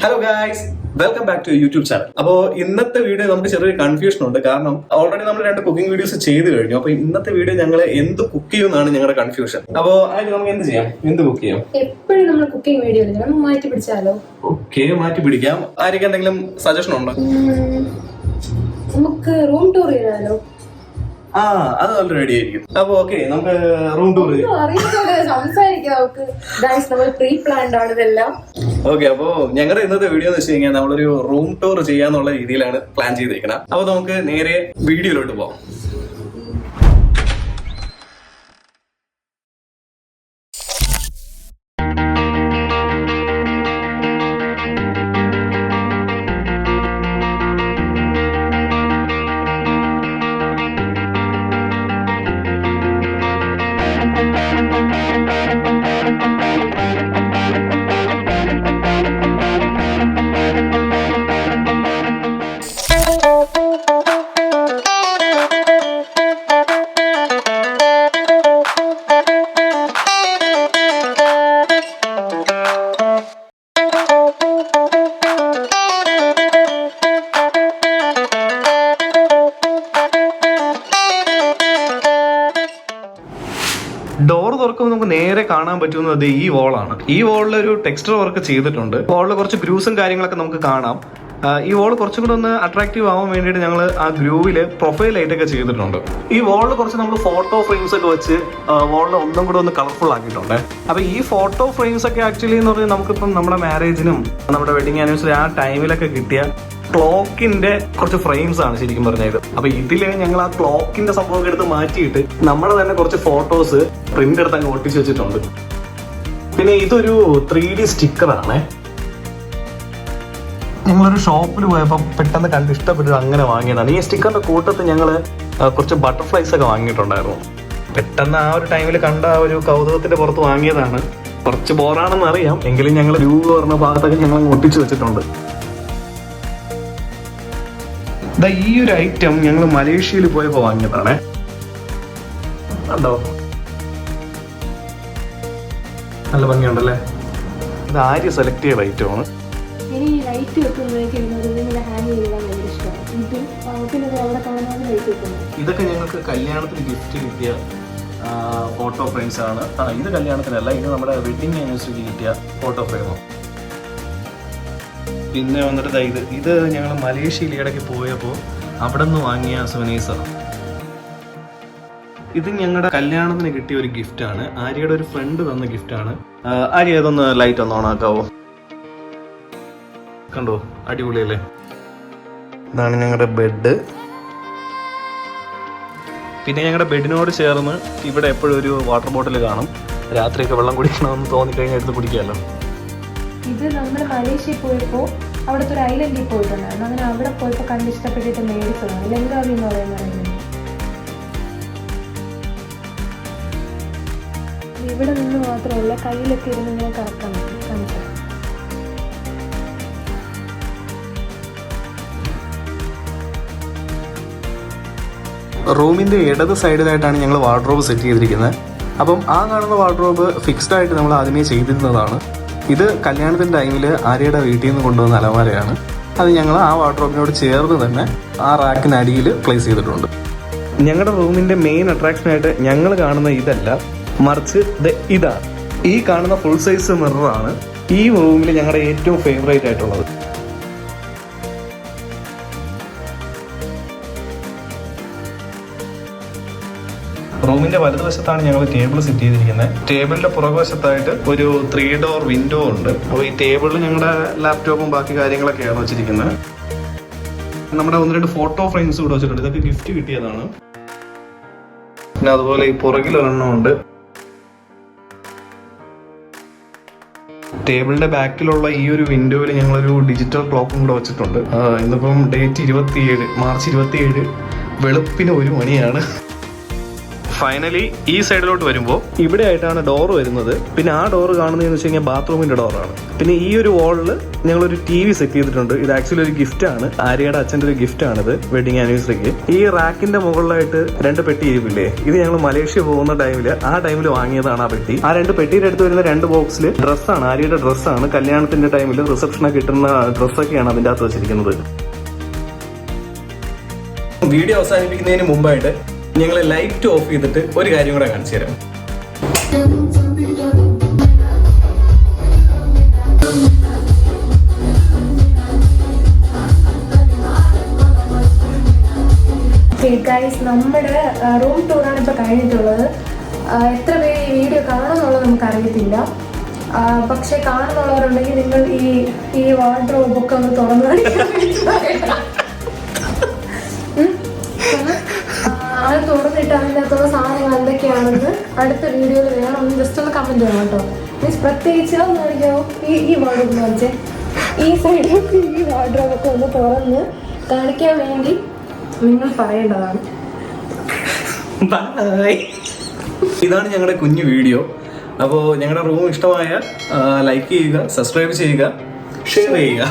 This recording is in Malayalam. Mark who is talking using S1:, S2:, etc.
S1: Hello guys, welcome back to YouTube channel. അപ്പോൾ ഇന്നത്തെ വീഡിയോ നമുക്ക് ചെറിയൊരു കൺഫ്യൂഷൻ ഉണ്ട്. കാരണം ഓൾറെഡി നമ്മൾ 2 കുക്കിംഗ് വീഡിയോസ് ചെയ്ത് കഴിഞ്ഞു. അപ്പൊ ഇന്നത്തെ വീഡിയോ ഞങ്ങൾ എന്ത് കുക്ക് ചെയ്യുമെന്നാണ് ഞങ്ങളുടെ കൺഫ്യൂഷൻ. അപ്പോൾ അതിന് നമുക്ക് എന്ത് ചെയ്യാം? എന്ത് കുക്ക് ചെയ്യാം?
S2: എപ്പോഴും നമ്മൾ കുക്കിംഗ് വീഡിയോ മാറ്റി പിടിച്ചാലോ?
S1: ഓക്കെ, മാറ്റി പിടിക്കാം. ആർക്കും എന്തെങ്കിലും സജഷൻ ഉണ്ടോ?
S2: നമുക്ക് റൂം ടൂർ ചെയ്താലോ?
S1: അത് നല്ല റെഡി ആയിരിക്കും. അപ്പൊ ഓക്കെ, നമുക്ക് റൂം ടൂർ
S2: സംസാരിക്കാം. നമ്മൾ പ്രീ പ്ലാൻഡ് ആണ് ഇതെല്ലാം.
S1: ഓക്കെ, അപ്പോ ഞങ്ങളുടെ ഇന്നത്തെ വീഡിയോ എന്ന് വെച്ച് കഴിഞ്ഞാൽ നമ്മളൊരു റൂം ടൂർ ചെയ്യാന്നുള്ള രീതിയിലാണ് പ്ലാൻ ചെയ്തിരിക്കുന്നത്. അപ്പൊ നമുക്ക് നേരെ വീഡിയോയിലോട്ട് പോവാം. ഡോർ തുറക്കുമ്പോൾ നമുക്ക് നേരെ കാണാൻ പറ്റുന്നത് ഈ വോളാണ്. ഈ വോളിൽ ഒരു ടെക്സ്ചർ വർക്ക് ചെയ്തിട്ടുണ്ട്. വോളിൽ കുറച്ച് ഗ്രൂസും കാര്യങ്ങളൊക്കെ നമുക്ക് കാണാം. ഈ വോൾ കുറച്ചും കൂടെ ഒന്ന് അട്രാക്റ്റീവ് ആവാൻ വേണ്ടിയിട്ട് ഞങ്ങൾ ആ ഗ്രൂവില് പ്രൊഫൈൽ ലൈറ്റൊക്കെ ചെയ്തിട്ടുണ്ട്. ഈ വോളിൽ കുറച്ച് നമ്മൾ ഫോട്ടോ ഫ്രെയിംസ് ഒക്കെ വെച്ച് വോളിൽ ഒന്നും കൂടെ ഒന്ന് കളർഫുൾ ആക്കിയിട്ടുണ്ട്. അപ്പൊ ഈ ഫോട്ടോ ഫ്രെയിംസ് ഒക്കെ ആക്ച്വലി എന്ന് പറഞ്ഞാൽ നമുക്കിപ്പം നമ്മുടെ മാരേജിനും നമ്മുടെ വെഡിങ് ആനിവേഴ്സറി ആ ടൈമിലൊക്കെ കിട്ടിയ ക്ലോക്കിന്റെ കുറച്ച് ഫ്രെയിംസ് ആണ് ശരിക്കും പറഞ്ഞത്. അപ്പൊ ഇതില് ഞങ്ങൾ ആ ക്ലോക്കിന്റെ സംഭവം എടുത്ത് മാറ്റിയിട്ട് നമ്മുടെ തന്നെ കുറച്ച് ഫോട്ടോസ് പ്രിന്റ് എടുത്ത് അങ്ങ് ഒട്ടിച്ച് വെച്ചിട്ടുണ്ട്. പിന്നെ ഇതൊരു 3D സ്റ്റിക്കറാണ്. ഞങ്ങളൊരു ഷോപ്പിൽ പോയപ്പോൾ പെട്ടെന്ന് കണ്ട് ഇഷ്ടപ്പെട്ടു അങ്ങനെ വാങ്ങിയതാണ്. ഈ സ്റ്റിക്കറിന്റെ കൂട്ടത്തിൽ ഞങ്ങൾ കുറച്ച് ബട്ടർഫ്ലൈസ് ഒക്കെ വാങ്ങിയിട്ടുണ്ടായിരുന്നു. പെട്ടെന്ന് ആ ഒരു ടൈമിൽ കണ്ട ആ ഒരു കൗതുകത്തിന്റെ പുറത്ത് വാങ്ങിയതാണ്. കുറച്ച് ബോറാണെന്ന് അറിയാം, എങ്കിലും ഞങ്ങൾ രൂപ പറഞ്ഞ ഭാഗത്തൊക്കെ ഞങ്ങൾ ഒട്ടിച്ചു വെച്ചിട്ടുണ്ട്. ഈ ഒരു ഐറ്റം ഞങ്ങൾ മലേഷ്യയിൽ പോയപ്പോൾ വാങ്ങിയതാണ്. കണ്ടോ, നല്ല ഭംഗിയുണ്ടല്ലേ. ഇത് ആര്യ സെലക്ട് ചെയ്ത ഐറ്റമാണ്. ഇതൊക്കെ ഞങ്ങൾക്ക് കല്യാണത്തിന് ഗിഫ്റ്റ് കിട്ടിയ ഫോട്ടോ ഫ്രെയിംസ് ആണ്. ഇത് കല്യാണത്തിനല്ല, ഇത് നമ്മുടെ വെഡിങ് ആനിവേഴ്സറിക്ക് കിട്ടിയ ഫോട്ടോ ഫ്രെയിമാണ്. പിന്നെ വന്നിട്ട് ഇത് ഞങ്ങൾ മലേഷ്യയിൽ ഇടയ്ക്ക് പോയപ്പോൾ അവിടെ നിന്ന് വാങ്ങിയ സുവനീഴ്സാണ്. ഇത് ഞങ്ങളുടെ കല്യാണത്തിന് കിട്ടിയ ഒരു ഗിഫ്റ്റാണ്. ആര്യയുടെ ഒരു ഫ്രണ്ട് തന്ന ഗിഫ്റ്റാണ്. ആര്യ ഇതൊന്ന് ലൈറ്റ് ഒന്ന് ഓണാക്കാവോ? കണ്ടോ, അടിപൊളിയല്ലേ. ഇതാണ് ഞങ്ങളുടെ ബെഡ്. പിന്നെ ഞങ്ങളുടെ ബെഡിനോട് ചേർന്ന് ഇവിടെ എപ്പോഴും ഒരു വാട്ടർ ബോട്ടിൽ കാണും. രാത്രിയൊക്കെ വെള്ളം കുടിക്കണമെന്ന് തോന്നിക്കഴിഞ്ഞാൽ എടുത്ത് കുടിക്കാമല്ലോ.
S2: ഇത് നമ്മൾ മലേഷ്യയിൽ പോയപ്പോൾ അവിടുത്തെ ഒരു ഐലൻഡിൽ പോയിട്ടുണ്ടായിരുന്നു. അങ്ങനെ അവിടെ പോയപ്പോൾ കണ്ടിഷ്ടപ്പെട്ടിട്ട് മേടിച്ചതാണ്. ലങ്കാവി എന്ന് പറയുന്നത്. ഇവിടെ നിന്ന് മാത്രമല്ല, കയ്യിലൊക്കെ ഇരുന്ന് ഇങ്ങനെ കറക്കാൻ പറ്റും.
S1: റൂമിന്റെ ഇടത് സൈഡിലായിട്ടാണ് ഞങ്ങൾ വാർഡ്രോബ് സെറ്റ് ചെയ്തിരിക്കുന്നത്. അപ്പം ആ കാണുന്ന വാർഡ്രോബ് ഫിക്സ്ഡ് ആയിട്ട് നമ്മൾ ആദ്യമേ ചെയ്തിരുന്നതാണ്. ഇത് കല്യാണത്തിൻ്റെ ടൈമിൽ ആര്യയുടെ വീട്ടിൽ നിന്ന് കൊണ്ടുവന്ന അലമാരയാണ്. അത് ഞങ്ങൾ ആ വാർഡ്രോബിനോട് ചേർന്ന് തന്നെ ആ റാക്കിനടിയിൽ പ്ലേസ് ചെയ്തിട്ടുണ്ട്. ഞങ്ങളുടെ റൂമിൻ്റെ മെയിൻ അട്രാക്ഷനായിട്ട് ഞങ്ങൾ കാണുന്ന ഇതല്ല, മറിച്ച് ഇതാണ്. ഈ കാണുന്ന ഫുൾ സൈസ് മിററാണ് ഈ റൂമിൽ ഞങ്ങളുടെ ഏറ്റവും ഫേവറേറ്റ് ആയിട്ടുള്ളത്. റൂമിന്റെ വലതുവശത്താണ് ഞങ്ങൾ ടേബിൾ സെറ്റ് ചെയ്തിരിക്കുന്നത്. ടേബിളിന്റെ പുറകുവശത്തായിട്ട് ഒരു 3 ഡോർ വിൻഡോ ഉണ്ട്. അപ്പോൾ ഈ ടേബിളിൽ ഞങ്ങളുടെ ലാപ്ടോപ്പും ബാക്കി കാര്യങ്ങളൊക്കെയാണ് വെച്ചിരിക്കുന്നത്. നമ്മുടെ 1-2 ഫോട്ടോ ഫ്രെയിംസ് കൂടെ വെച്ചിട്ടുണ്ട്. ഇതൊക്കെ ഗിഫ്റ്റ് കിട്ടിയതാണ്. പിന്നെ അതുപോലെ ഈ പുറകിൽ ഒരെണ്ണം ഉണ്ട്. ടേബിളിന്റെ ബാക്കിലുള്ള ഈ ഒരു വിൻഡോയിൽ ഞങ്ങളൊരു ഡിജിറ്റൽ ക്ലോക്കും കൂടെ വെച്ചിട്ടുണ്ട്. ഇന്നിപ്പം ഡേറ്റ് 27 മാർച്ച് 27 വെളുപ്പിന് 1 മണിയാണ്. ഫൈനലി ഈ സൈഡിലോട്ട് വരുമ്പോൾ ഇവിടെ ആയിട്ടാണ് ഡോർ വരുന്നത്. പിന്നെ ആ ഡോർ കാണുന്നതെന്ന് വെച്ച് കഴിഞ്ഞാൽ ബാത്റൂമിന്റെ ഡോറാണ്. പിന്നെ ഈ ഒരു വാളിൽ ഞങ്ങളൊരു TV സെറ്റ് ചെയ്തിട്ടുണ്ട്. ഇത് ആക്ച്വലി ഒരു ഗിഫ്റ്റ് ആണ്, ആര്യയുടെ അച്ഛൻ്റെ ഒരു ഗിഫ്റ്റ് ആണിത് വെഡിങ് ആനിവേഴ്സറിക്ക്. ഈ റാക്കിന്റെ മുകളിലായിട്ട് 2 പെട്ടി ഇരിപ്പില്ലേ, ഇത് ഞങ്ങൾ മലേഷ്യ പോകുന്ന ആ ടൈമിൽ വാങ്ങിയതാണ് ആ പെട്ടി. ആ 2 പെട്ടിയുടെ അടുത്ത് വരുന്ന 2 ബോക്സിൽ ഡ്രസ്സാണ്, ആര്യയുടെ ഡ്രസ്സാണ്. കല്യാണത്തിന്റെ ടൈമിൽ റിസപ്ഷനൊക്കെ കിട്ടുന്ന ഡ്രസ്സൊക്കെയാണ് അതിൻ്റെ അകത്ത് വെച്ചിരിക്കുന്നത്. വീഡിയോ അവസാനിപ്പിക്കുന്നതിന് മുമ്പായിട്ട് ഞങ്ങൾ ലൈറ്റ് ഓഫ് ചെയ്തിട്ട് ഒരു കാര്യം കൂടെ കാണിച്ചു തരാം.
S2: നമ്മുടെ റൂം ടൂറാണ് ഇപ്പൊ കഴിഞ്ഞിട്ടുള്ളത്. എത്ര പേര് ഈ വീഡിയോ കാണുമെന്നുള്ളത് നമുക്ക് അറിയത്തില്ല. പക്ഷെ കാണുന്നുള്ളവരുണ്ടെങ്കിൽ നിങ്ങൾ ഈ വാർഡ്രോബൊക്കെ ഒന്ന് തുറന്നു അത് തുറന്നിട്ട് അതിൻ്റെ അകത്തുള്ള സാധനങ്ങൾ എന്തൊക്കെയാണെന്ന് അടുത്ത വീഡിയോയിൽ വേണമെന്ന് ജസ്റ്റ് ഒന്ന് കമന്റ് ചെയ്യണം കേട്ടോ. മീൻസ് പ്രത്യേകിച്ച് ഒന്ന് കാണിക്കാമോ, ഈ വാർഡ്രോബ് കാണിച്ചേ, ഈ സൈഡിൽ ഈ വാർഡ്രോബൊക്കെ ഒന്ന് തുറന്ന് കാണിക്കാൻ വേണ്ടി നിങ്ങൾ പറയേണ്ടതാണ്.
S1: ഇതാണ് ഞങ്ങളുടെ കുഞ്ഞു വീഡിയോ. അപ്പോൾ ഞങ്ങളുടെ റൂം ഇഷ്ടമായ ലൈക്ക് ചെയ്യുക, സബ്സ്ക്രൈബ് ചെയ്യുക, ഷെയർ ചെയ്യുക.